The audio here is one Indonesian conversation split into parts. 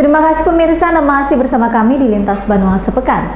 Terima kasih pemirsa, Anda masih bersama kami di Lintas Banua Sepekan.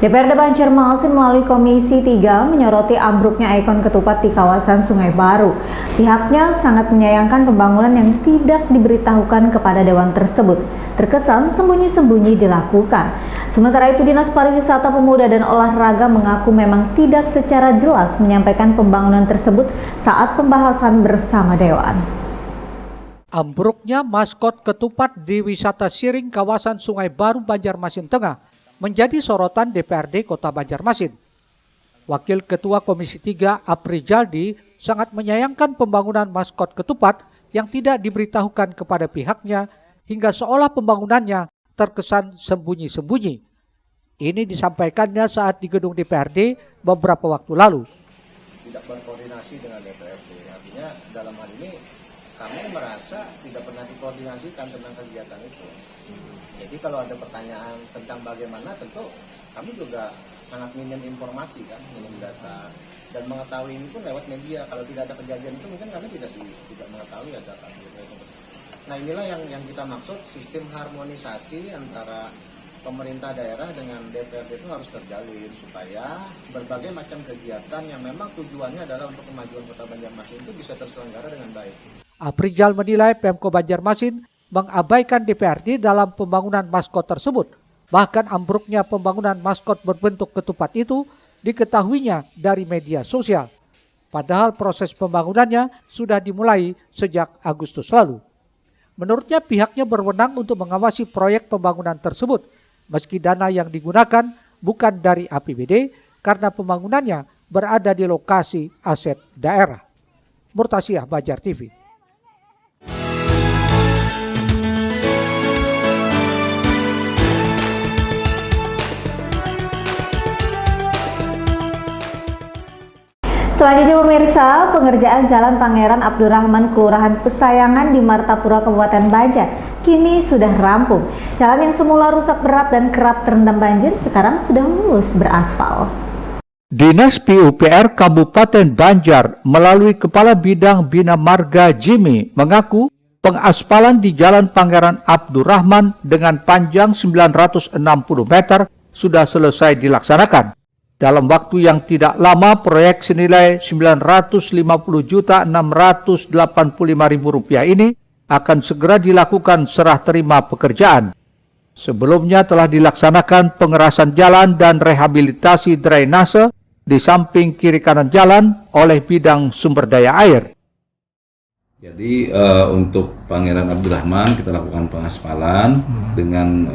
DPRD Banjarmasin melalui Komisi 3 menyoroti ambruknya ikon ketupat di kawasan Sungai Baru. Pihaknya sangat menyayangkan pembangunan yang tidak diberitahukan kepada dewan tersebut. Terkesan sembunyi-sembunyi dilakukan. Sementara itu, Dinas Pariwisata Pemuda dan Olahraga mengaku memang tidak secara jelas menyampaikan pembangunan tersebut saat pembahasan bersama dewan. Ambruknya maskot ketupat di wisata Siring kawasan Sungai Baru Banjarmasin Tengah menjadi sorotan DPRD Kota Banjarmasin. Wakil Ketua Komisi 3 Apri sangat menyayangkan pembangunan maskot ketupat yang tidak diberitahukan kepada pihaknya hingga seolah pembangunannya terkesan sembunyi-sembunyi. Ini disampaikannya saat di gedung DPRD beberapa waktu lalu. Tidak berkoordinasi dengan DPRD, artinya dalam hal ini kami merasa tidak pernah dikoordinasikan tentang kegiatan itu. Jadi kalau ada pertanyaan tentang bagaimana, tentu kami juga sangat minim informasi kan, minim data, dan mengetahui ini pun lewat media. Kalau tidak ada kejadian itu mungkin kami tidak mengetahui ada apa. Nah, inilah yang kita maksud, sistem harmonisasi antara pemerintah daerah dengan DPRD itu harus terjalin supaya berbagai macam kegiatan yang memang tujuannya adalah untuk kemajuan Kota Banjarmasin itu bisa terselenggara dengan baik. Aprijal menilai Pemko Banjarmasin mengabaikan DPRD dalam pembangunan maskot tersebut. Bahkan ambruknya pembangunan maskot berbentuk ketupat itu diketahuinya dari media sosial. Padahal proses pembangunannya sudah dimulai sejak Agustus lalu. Menurutnya pihaknya berwenang untuk mengawasi proyek pembangunan tersebut, meski dana yang digunakan bukan dari APBD karena pembangunannya berada di lokasi aset daerah. Murtasiah, Banjar TV. Selanjutnya pemirsa, pengerjaan Jalan Pangeran Abdurrahman Kelurahan Pesayangan di Martapura Kabupaten Banjar kini sudah rampung. Jalan yang semula rusak berat dan kerap terendam banjir sekarang sudah mulus beraspal. Dinas PUPR Kabupaten Banjar melalui Kepala Bidang Bina Marga Jimmy mengaku pengaspalan di Jalan Pangeran Abdurrahman dengan panjang 960 meter sudah selesai dilaksanakan. Dalam waktu yang tidak lama, proyek senilai Rp950.685.000 ini akan segera dilakukan serah terima pekerjaan. Sebelumnya telah dilaksanakan pengerasan jalan dan rehabilitasi drainase di samping kiri kanan jalan oleh bidang sumber daya air. Jadi untuk Pangeran Abdurrahman kita lakukan pengaspalan dengan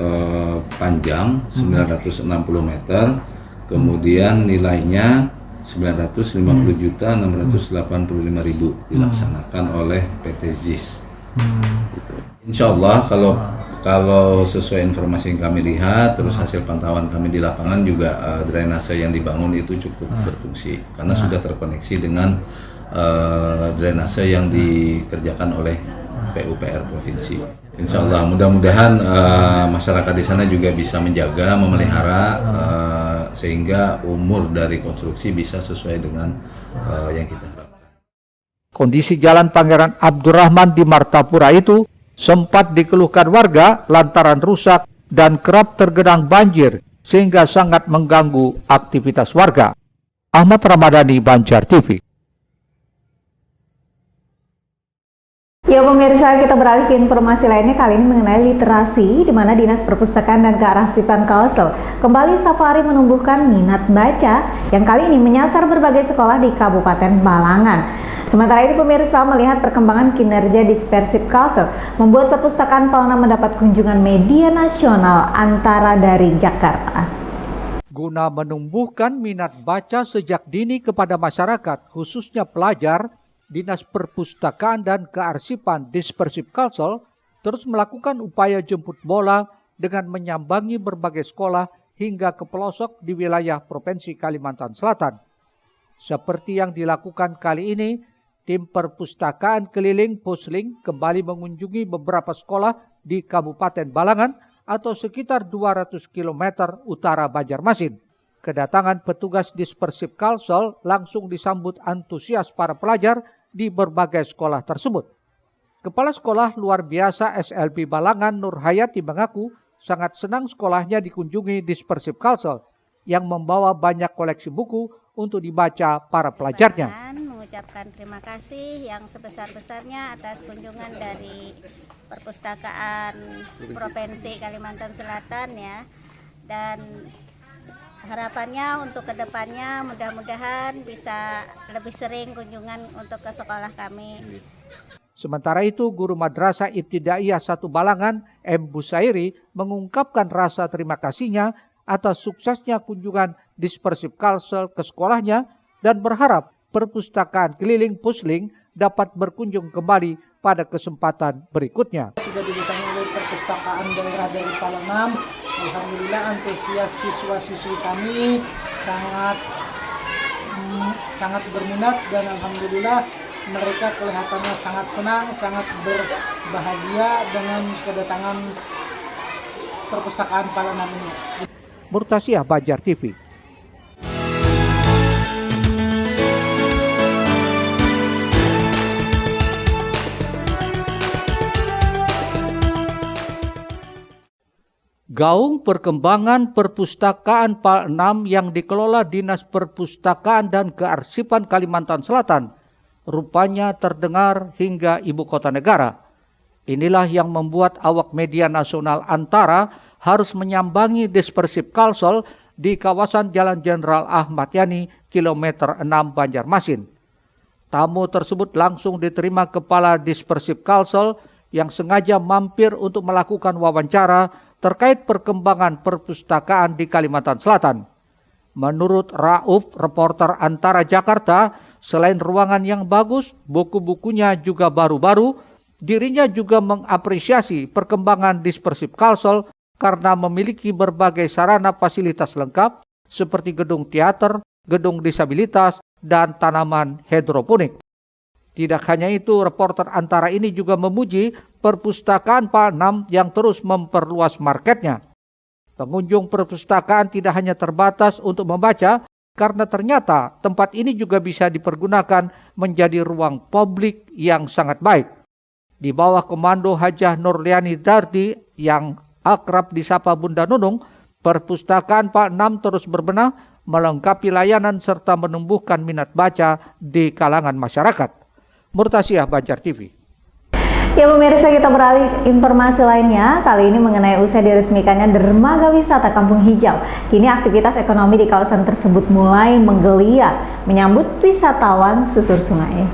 panjang 960 meter. Kemudian nilainya 950.685.000 dilaksanakan oleh PT ZIS. Gitu. Insya Allah kalau sesuai informasi yang kami lihat, terus hasil pantauan kami di lapangan juga drainase yang dibangun itu cukup berfungsi karena sudah terkoneksi dengan drainase yang dikerjakan oleh PUPR Provinsi. Insya Allah mudah-mudahan masyarakat di sana juga bisa menjaga, memelihara sehingga umur dari konstruksi bisa sesuai dengan yang kita harapkan. Kondisi Jalan Pangeran Abdurrahman di Martapura itu sempat dikeluhkan warga lantaran rusak dan kerap tergenang banjir sehingga sangat mengganggu aktivitas warga. Ahmad Ramadhani, Banjar TV. Ya pemirsa, kita beralih ke informasi lainnya kali ini mengenai literasi, di mana Dinas Perpustakaan dan Kearsipan Kalsel kembali safari menumbuhkan minat baca yang kali ini menyasar berbagai sekolah di Kabupaten Balangan. Sementara itu pemirsa, melihat perkembangan kinerja Dispersip Kalsel membuat perpustakaan Palna mendapat kunjungan media nasional antara dari Jakarta. Guna menumbuhkan minat baca sejak dini kepada masyarakat, khususnya pelajar, Dinas Perpustakaan dan Kearsipan Dispersip Kalsel terus melakukan upaya jemput bola dengan menyambangi berbagai sekolah hingga ke pelosok di wilayah Provinsi Kalimantan Selatan. Seperti yang dilakukan kali ini, tim perpustakaan keliling Pusling kembali mengunjungi beberapa sekolah di Kabupaten Balangan atau sekitar 200 km utara Banjarmasin. Kedatangan petugas Dispersip Kalsel langsung disambut antusias para pelajar di berbagai sekolah tersebut. Kepala Sekolah Luar Biasa SLB Balangan Nur Hayati mengaku sangat senang sekolahnya dikunjungi Dispersif Kalsel yang membawa banyak koleksi buku untuk dibaca para pelajarnya. Mengucapkan terima kasih yang sebesar-besarnya atas kunjungan dari Perpustakaan Provinsi Kalimantan Selatan ya, dan harapannya untuk kedepannya mudah-mudahan bisa lebih sering kunjungan untuk ke sekolah kami. Sementara itu, Guru Madrasah Ibtidaiyah 1 Balangan, M. Busairi, mengungkapkan rasa terima kasihnya atas suksesnya kunjungan Dispersif Kalsel ke sekolahnya dan berharap perpustakaan keliling Pusling dapat berkunjung kembali pada kesempatan berikutnya. Sudah didatangi oleh perpustakaan daerah dari Palangan. Alhamdulillah antusias siswa-siswi kami sangat berminat, dan alhamdulillah mereka kelihatannya sangat senang, sangat berbahagia dengan kedatangan perpustakaan Palangan ini. Murtasiah, Banjar TV. Gaung perkembangan perpustakaan PAL 6 yang dikelola Dinas Perpustakaan dan Kearsipan Kalimantan Selatan rupanya terdengar hingga ibu kota negara. Inilah yang membuat awak media nasional Antara harus menyambangi Dispersif Kalsel di kawasan Jalan Jenderal Ahmad Yani, kilometer 6 Banjarmasin. Tamu tersebut langsung diterima Kepala Dispersif Kalsel yang sengaja mampir untuk melakukan wawancara terkait perkembangan perpustakaan di Kalimantan Selatan. Menurut Rauf, reporter Antara Jakarta, selain ruangan yang bagus, buku-bukunya juga baru-baru, dirinya juga mengapresiasi perkembangan Dispersif Kalsel karena memiliki berbagai sarana fasilitas lengkap seperti gedung teater, gedung disabilitas, dan tanaman hidroponik. Tidak hanya itu, reporter Antara ini juga memuji perpustakaan PAL 6 yang terus memperluas marketnya. Pengunjung perpustakaan tidak hanya terbatas untuk membaca, karena ternyata tempat ini juga bisa dipergunakan menjadi ruang publik yang sangat baik. Di bawah komando Hajah Nurliani Dardi yang akrab disapa Bunda Nunung, perpustakaan PAL 6 terus berbenah, melengkapi layanan serta menumbuhkan minat baca di kalangan masyarakat. Murtasiah, Banjar TV. Ya pemirsa, kita beralih informasi lainnya, kali ini mengenai usai diresmikannya dermaga wisata Kampung Hijau. Kini aktivitas ekonomi di kawasan tersebut mulai menggeliat menyambut wisatawan susur sungai.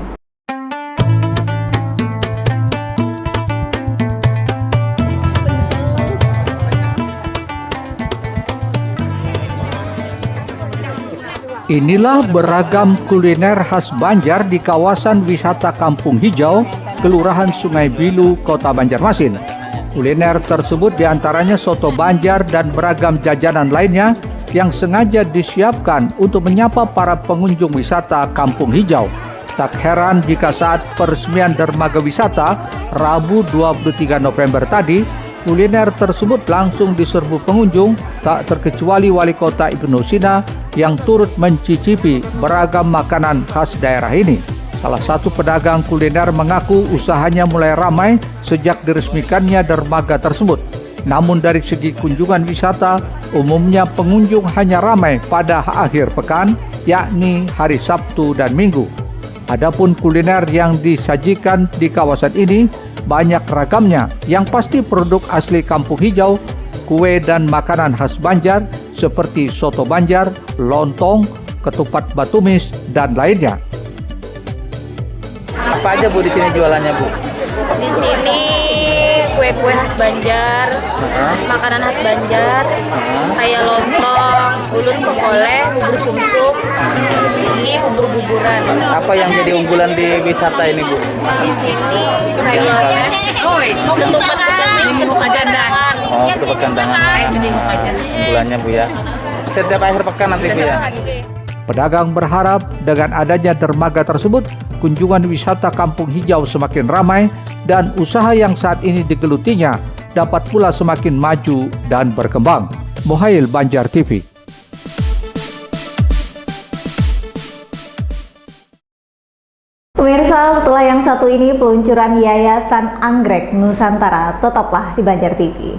Inilah beragam kuliner khas Banjar di kawasan wisata Kampung Hijau, Kelurahan Sungai Bilu, Kota Banjarmasin. Kuliner tersebut diantaranya soto Banjar dan beragam jajanan lainnya yang sengaja disiapkan untuk menyapa para pengunjung wisata Kampung Hijau. Tak heran jika saat peresmian dermaga wisata Rabu 23 November tadi, kuliner tersebut langsung diserbu pengunjung, tak terkecuali Wali Kota Ibnu Sina yang turut mencicipi beragam makanan khas daerah ini. Salah satu pedagang kuliner mengaku usahanya mulai ramai sejak diresmikannya dermaga tersebut. Namun dari segi kunjungan wisata, umumnya pengunjung hanya ramai pada akhir pekan, yakni hari Sabtu dan Minggu. Adapun kuliner yang disajikan di kawasan ini banyak ragamnya, yang pasti produk asli Kampung Hijau, kue dan makanan khas Banjar seperti soto Banjar, lontong, ketupat batumis, dan lainnya. Apa aja Bu di sini jualannya Bu? Di sini kue-kue khas Banjar, makanan khas Banjar, kayak lontong, ulut kokole, bubur sumsum, ini bubur-buburan. Apa yang jadi unggulan di wisata ini Bu? Di sini kayak ketupat batumis, ketupat kandangan. Oh, ketupat kandangan. Unggulannya Bu ya. Setiap akhir pekan nanti Bu ya. Pedagang berharap dengan adanya dermaga tersebut, kunjungan wisata Kampung Hijau semakin ramai dan usaha yang saat ini digelutinya dapat pula semakin maju dan berkembang. Muhail, Banjar TV. Pemirsa, setelah yang satu ini peluncuran Yayasan Anggrek Nusantara, tetaplah di Banjar TV.